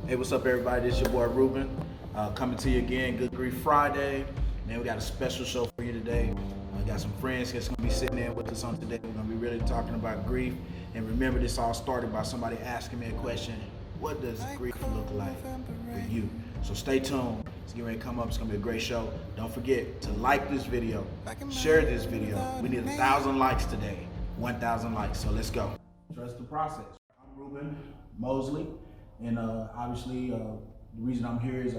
Hey, what's up, everybody? This is your boy Ruben, coming to you again. Good Grief Friday. Man, we got a special show for you today. We got some friends that's gonna be sitting there with us on today. We're gonna be really talking about grief. And remember, this all started by somebody asking me a question: what does grief look like for you? So stay tuned. It's getting ready to come up. It's gonna be a great show. Don't forget to like this video, share this video. We need 1,000 likes today. 1,000 likes. So let's go. Trust the process. I'm Ruben Mosley. And obviously, the reason I'm here is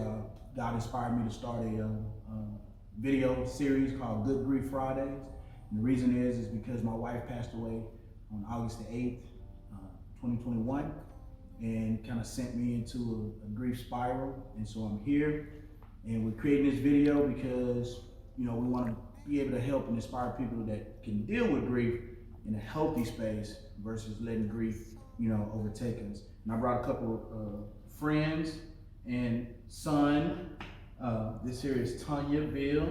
God inspired me to start a video series called Good Grief Fridays. And the reason is because my wife passed away on August the 8th, 2021, and kind of sent me into a grief spiral. And so I'm here, and we're creating this video because, you know, we want to be able to help and inspire people that can deal with grief in a healthy space versus letting grief, you know, overtake us. And I brought a couple of friends and son. This here is Tanya Bill,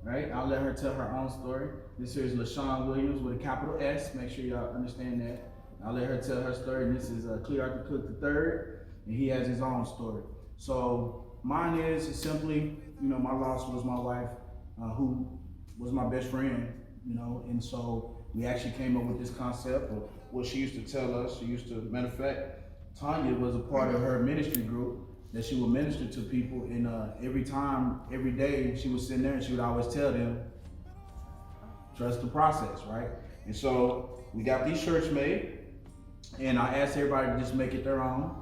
right? I'll let her tell her own story. This here is LaShawn Williams with a capital S. Make sure y'all understand that. I'll let her tell her story. And this is Cleararthur Cook III, and he has his own story. So mine is simply, you know, my loss was my wife, who was my best friend, you know, and so we actually came up with this concept of what she used to tell us. She used to, matter of fact, Tanya was a part of her ministry group that she would minister to people, and every time, every day, she would sit there and she would always tell them, trust the process, right? And so we got these shirts made, and I asked everybody to just make it their own.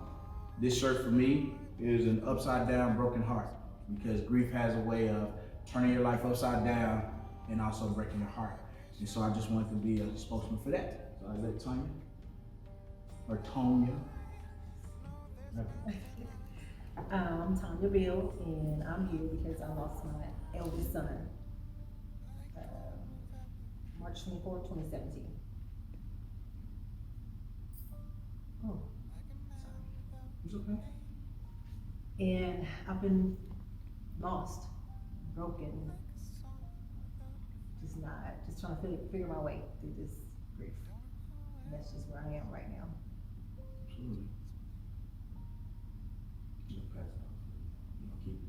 This shirt for me is an upside down broken heart, because grief has a way of turning your life upside down and also breaking your heart. And so I just wanted to be a spokesman for that. So I let Tanya, or Tonya. I'm Tanya Bill, and I'm here because I lost my eldest son, March 24, 2017. Oh, sorry. It's okay. And I've been lost, broken, just trying to figure my way through this grief. And that's just where I am right now. Absolutely. Just pass it off. Keep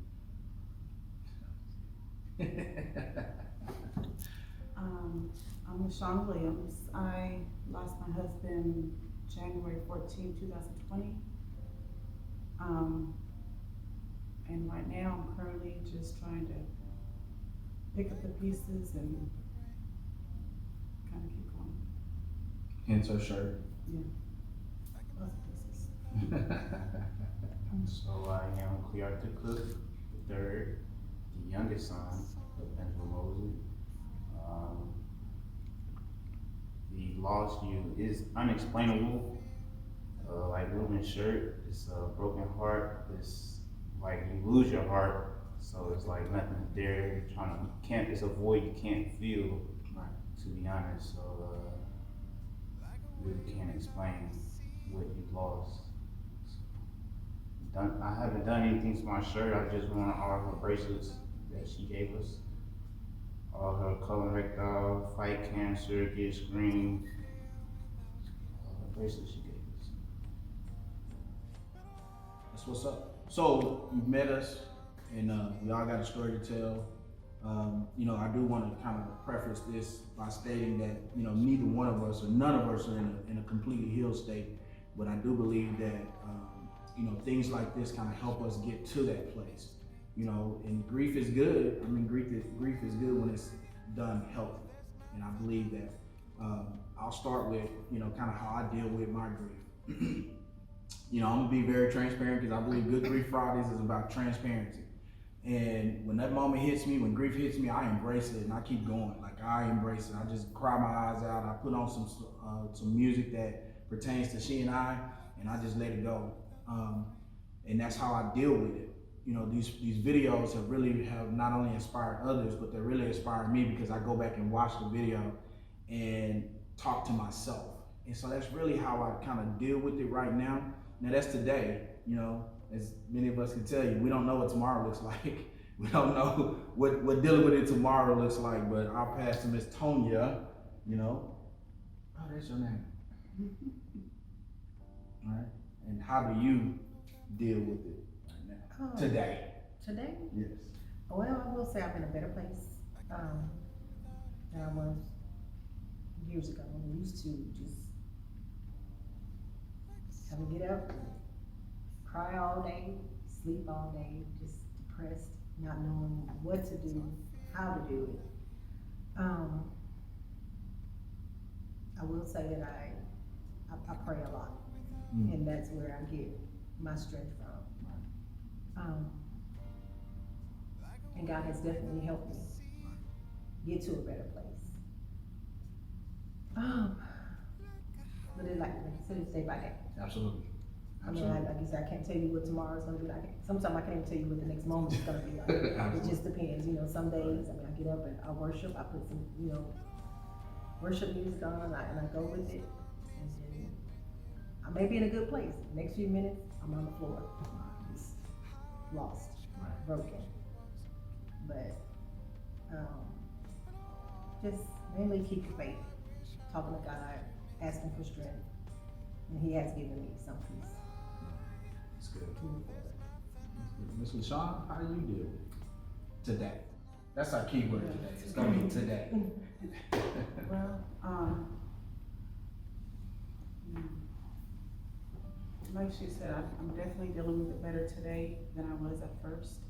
it. I'm LaShawn Williams. I lost my husband January 14, 2020. And right now I'm currently just trying to pick up the pieces and kind of keep going. Hence her shirt. Yeah, lots of pieces. So I am Cleararthur Cook III, the youngest son of Benjamin Mosley. The loss is unexplainable. Like Ruben's shirt, it's a broken heart. It's like you lose your heart, so it's like nothing there. It's a void you can't feel, to be honest. So really can't explain what you lost. I haven't done anything to my shirt. I just want all her bracelets that she gave us. All her colorectal, fight cancer, get screened. All her bracelets she gave us. That's what's up. So you've met us, and we all got a story to tell. You know, I do want to kind of preface this by stating that, you know, neither one of us or none of us are in a completely healed state, but I do believe that you know, things like this kind of help us get to that place. You know, and grief is good. I mean, grief is good when it's done healthy, and I believe that. I'll start with, you know, kind of how I deal with my grief. You know, I'm gonna be very transparent because I believe Good Grief Fridays is about transparency. And when that moment hits me, when grief hits me, I embrace it and I keep going. Like, I embrace it. I just cry my eyes out. I put on some music that pertains to she and I just let it go. And that's how I deal with it. You know, these videos have not only inspired others, but they're really inspired me because I go back and watch the video and talk to myself. And so that's really how I kind of deal with it right now. Now that's today, you know, as many of us can tell you, we don't know what tomorrow looks like. We don't know what dealing with it tomorrow looks like, but I'll pass to Miss Tonya, you know. Oh, that's your name. All right. And how do you deal with it right now? Oh. Today? Today, Yes. well, I will say I'm in a better place, than I was years ago. I used to just have to get up, cry all day, sleep all day, just depressed, not knowing what to do, how to do it. I will say that I pray a lot, Mm. and that's where I get my strength from. And God has definitely helped me get to a better place. But it like I said, it's day by day. Absolutely. I mean, like you said, I can't tell you what tomorrow's gonna be like. Sometimes I can't even tell you what the next moment is gonna be like. It just depends, you know, some days, I mean, I get up and I worship, I put some, you know, worship music on and I go with it. And then I may be in a good place. Next few minutes, I'm on the floor, just lost, Right. broken. But, just mainly keep the faith, talking to God, asking for strength. And He has given me some peace It's good. to move forward. Ms. LaShawn, how do you deal with it today? That's our key word today. It's gonna be today. Well, like she said, I'm definitely dealing with it better today than I was at first.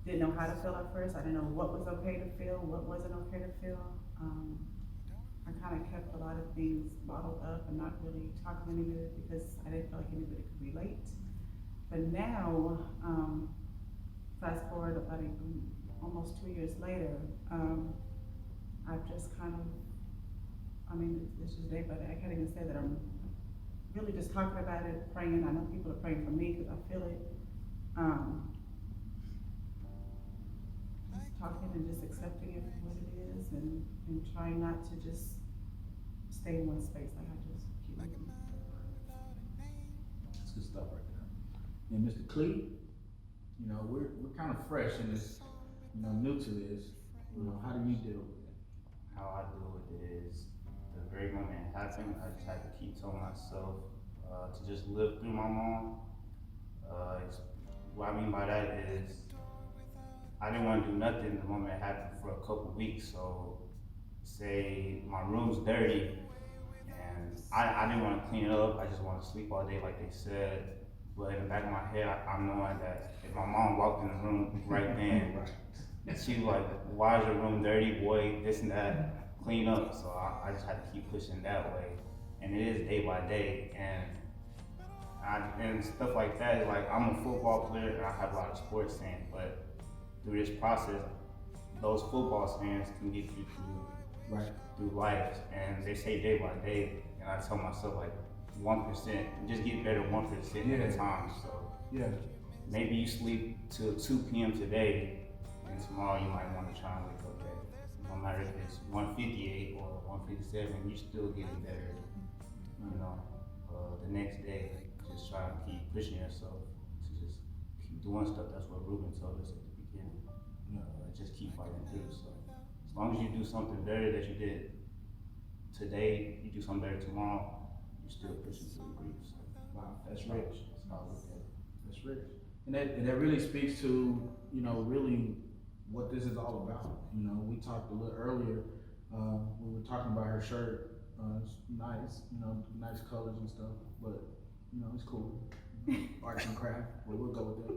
Didn't know how to feel at first. I didn't know what was okay to feel, what wasn't okay to feel. I kind of kept a lot of things bottled up and not really talking to anybody because I didn't feel like anybody could relate. But now, fast forward about almost 2 years later, I've just kind of, I mean, it's just day by day. I can't even say that I'm really just talking about it, praying. I know people are praying for me because I feel it. Just talking and just accepting it for what it is and trying not to just stay in one space. Like I just keep moving. That's good stuff right there. And Mr. Clee, you know, we're kind of fresh in this, you know, new to this. You know, how do you deal with it? How I deal with it is the very moment it happened, I just had to keep telling myself to just live through my mom. What I mean by that is I didn't want to do nothing the moment it happened for a couple weeks. So say my room's dirty and I didn't want to clean it up. I just want to sleep all day like they said. But in the back of my head, I'm knowing that if my mom walked in the room right then, she was like, why is your room dirty, boy, this and that, clean up. So I just had to keep pushing that way. And it is day by day. And stuff like that, like I'm a football player and I have a lot of sports fans, but through this process, those football fans can get you through life. And they say day by day, and I tell myself like 1%, just get better 1% at a time. So Yeah. maybe you sleep till 2 p.m. today, and tomorrow you might want to try and wake up at, no matter if it's 1:58 or 1:57, you still getting better. You know, the next day, just try to keep pushing yourself to just keep doing stuff. That's what Ruben told us at the beginning. Just keep fighting through. So as long as you do something better that you did today, you do something better tomorrow, you're still pushing through the grief. So, Wow, that's rich. that's how I look at it. That's rich. And that really speaks to, you know, really what this is all about. You know, we talked a little earlier, we were talking about her shirt. It's nice, you know, nice colors and stuff, but, you know, it's cool. Arts and craft, but we'll go with it.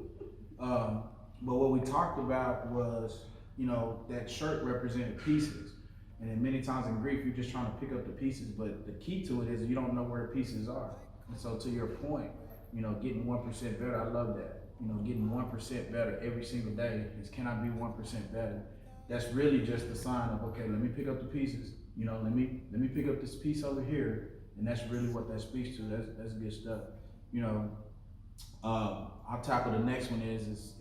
But what we talked about was, you know, that shirt represented pieces. And then many times in grief, you're just trying to pick up the pieces, but the key to it is you don't know where the pieces are. And so to your point, you know, getting 1% better, I love that. You know, getting 1% better every single day is, can I be 1% better? That's really just a sign of, okay, let me pick up the pieces. You know, let me pick up this piece over here. And that's really what that speaks to. That's good stuff. You know, I'll tackle the next one is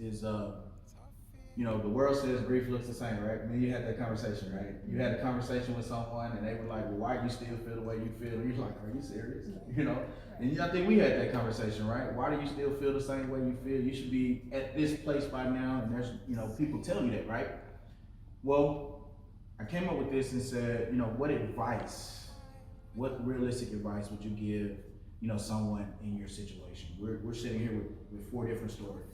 you know, the world says grief looks the same, right? I mean, you had that conversation, right? You had a conversation with someone and they were like, well, why do you still feel the way you feel? And you're like, are you serious? You know? And I think we had that conversation, right? Why do you still feel the same way you feel? You should be at this place by now. And there's, you know, people tell you that, right? Well, I came up with this and said, you know, what realistic advice would you give, someone in your situation. We're sitting here with 4 different stories,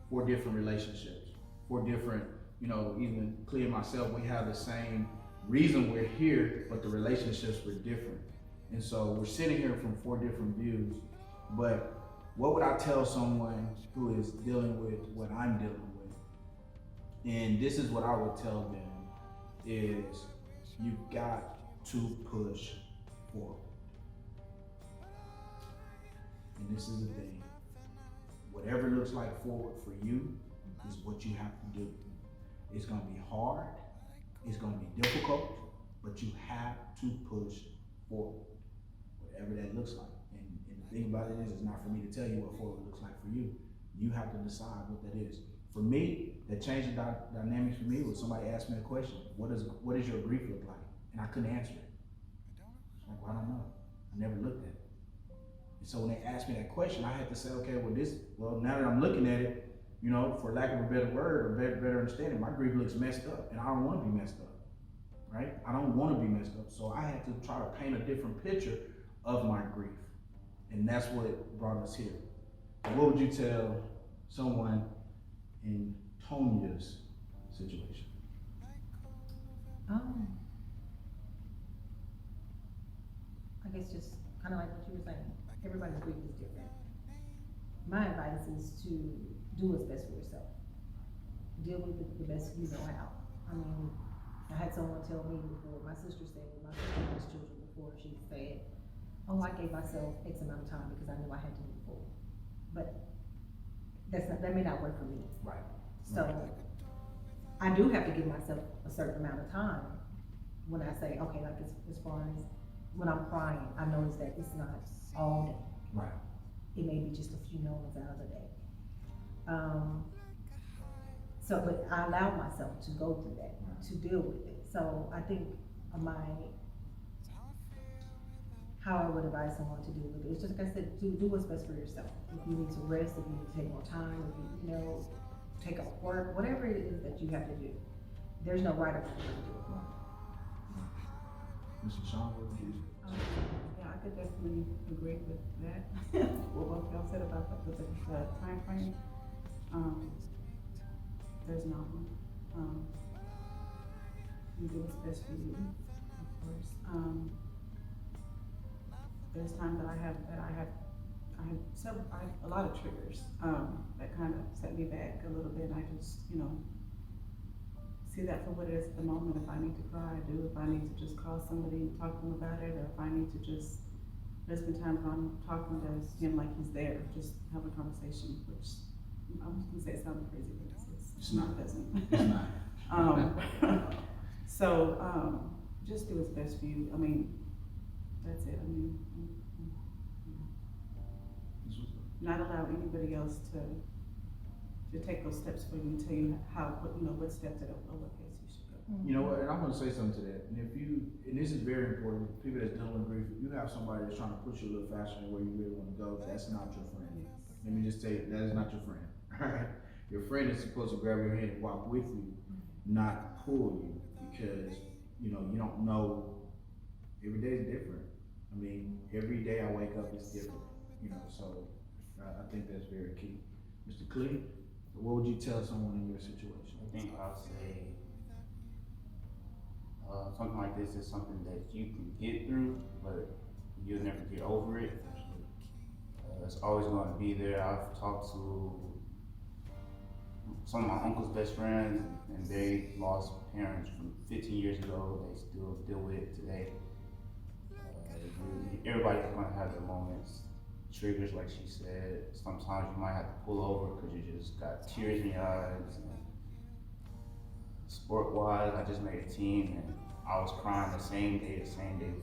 4 different relationships, 4 different, even Clea and myself, we have the same reason we're here, but the relationships were different. And so we're sitting here from 4 different views, but what would I tell someone who is dealing with what I'm dealing with? And this is what I would tell them is you got to push forward. And this is the thing. Whatever looks like forward for you is what you have to do. It's gonna be hard, it's gonna be difficult, but you have to push forward. Whatever that looks like. And the thing about it is, it's not for me to tell you what forward looks like for you. You have to decide what that is. For me, that changed the dynamics for me was somebody asked me a question. What does your grief look like? And I couldn't answer it. Like, well, I don't know. I never looked at it. And so when they asked me that question, I had to say, okay, well, now that I'm looking at it, for lack of a better word or better understanding, my grief looks messed up, and I don't want to be messed up, right? I don't want to be messed up. So I had to try to paint a different picture of my grief. And that's what brought us here. What would you tell someone in Tonia's situation? I guess just kind of like what you were saying, everybody's grief is different. My advice is to do what's best for yourself. Deal with it the best you know how. I mean, I had someone tell me before, my sister said, when my sister was children before, she said, oh, I gave myself X amount of time because I knew I had to move forward. But that may not work for me. Right. So I do have to give myself a certain amount of time when I say, okay, like as far as when I'm crying, I notice that it's not all day. Right. It may be just a few moments out of the day. But I allow myself to go through that, to deal with it. So I think how I would advise someone to deal with it, it's just like I said, do what's best for yourself. If you need to rest, if you need to take more time, if you, take off work, whatever it is that you have to do, there's no right or wrong way to do it. Mr. Sean, what would you say? Yeah, I could definitely agree with that. What both y'all said about the time frame. There's not one. You do what's best for you, of course. There's times that I have a lot of triggers that kind of set me back a little bit. I just see that for what it is at the moment. If I need to cry, I do. If I need to just call somebody and talk to them about it, or if I need to there's been times when I'm talking to him like he's there, just have a conversation, which I'm just gonna say it sounds crazy, but It's not. it doesn't. It's not. Just do what's best for you. I mean, that's it. I mean, not allow anybody else to take those steps for you and tell you what steps or what pace you should go. You know what, and I'm gonna say something to that. And this is very important, people that's dealing with grief, if you have somebody that's trying to push you a little faster than where you really wanna go, that's not your friend. Let me just tell you, that is not your friend, alright? Your friend is supposed to grab your hand and walk with you, not pull you, because, you don't know, every day is different. I mean, every day I wake up is different, so I think that's very key. Mr. Clee, what would you tell someone in your situation? I think I'll say something like this is something that you can get through, but you'll never get over it. It's always going to be there. I've talked to some of my uncle's best friends, and they lost parents from 15 years ago. They still deal with it today. Everybody's going to have their moments, triggers, like she said. Sometimes you might have to pull over because you just got tears in your eyes. Sport-wise, I just made a team, and I was crying the same day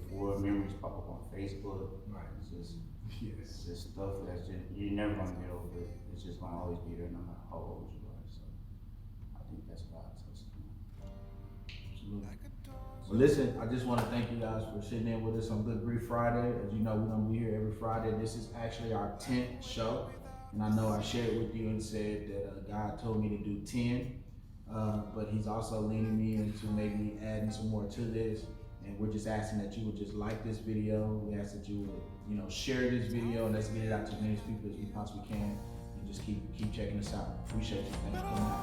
before. Memories pop up on Facebook. Right. It's just stuff that's you're never gonna get over it. It's just gonna always be there, no matter how old you are. So I think that's what I tell someone. Absolutely. Well, listen, I just want to thank you guys for sitting in with us on Good Grief Friday. As you know, we're going to be here every Friday. This is actually our 10th show. And I know I shared with you and said that God told me to do 10. But he's also leaning me into maybe adding some more to this. And we're just asking that you would just like this video. We ask that you would, share this video, and let's get it out to as many people as we possibly can. And just keep checking us out. Appreciate you. Thanks for coming out.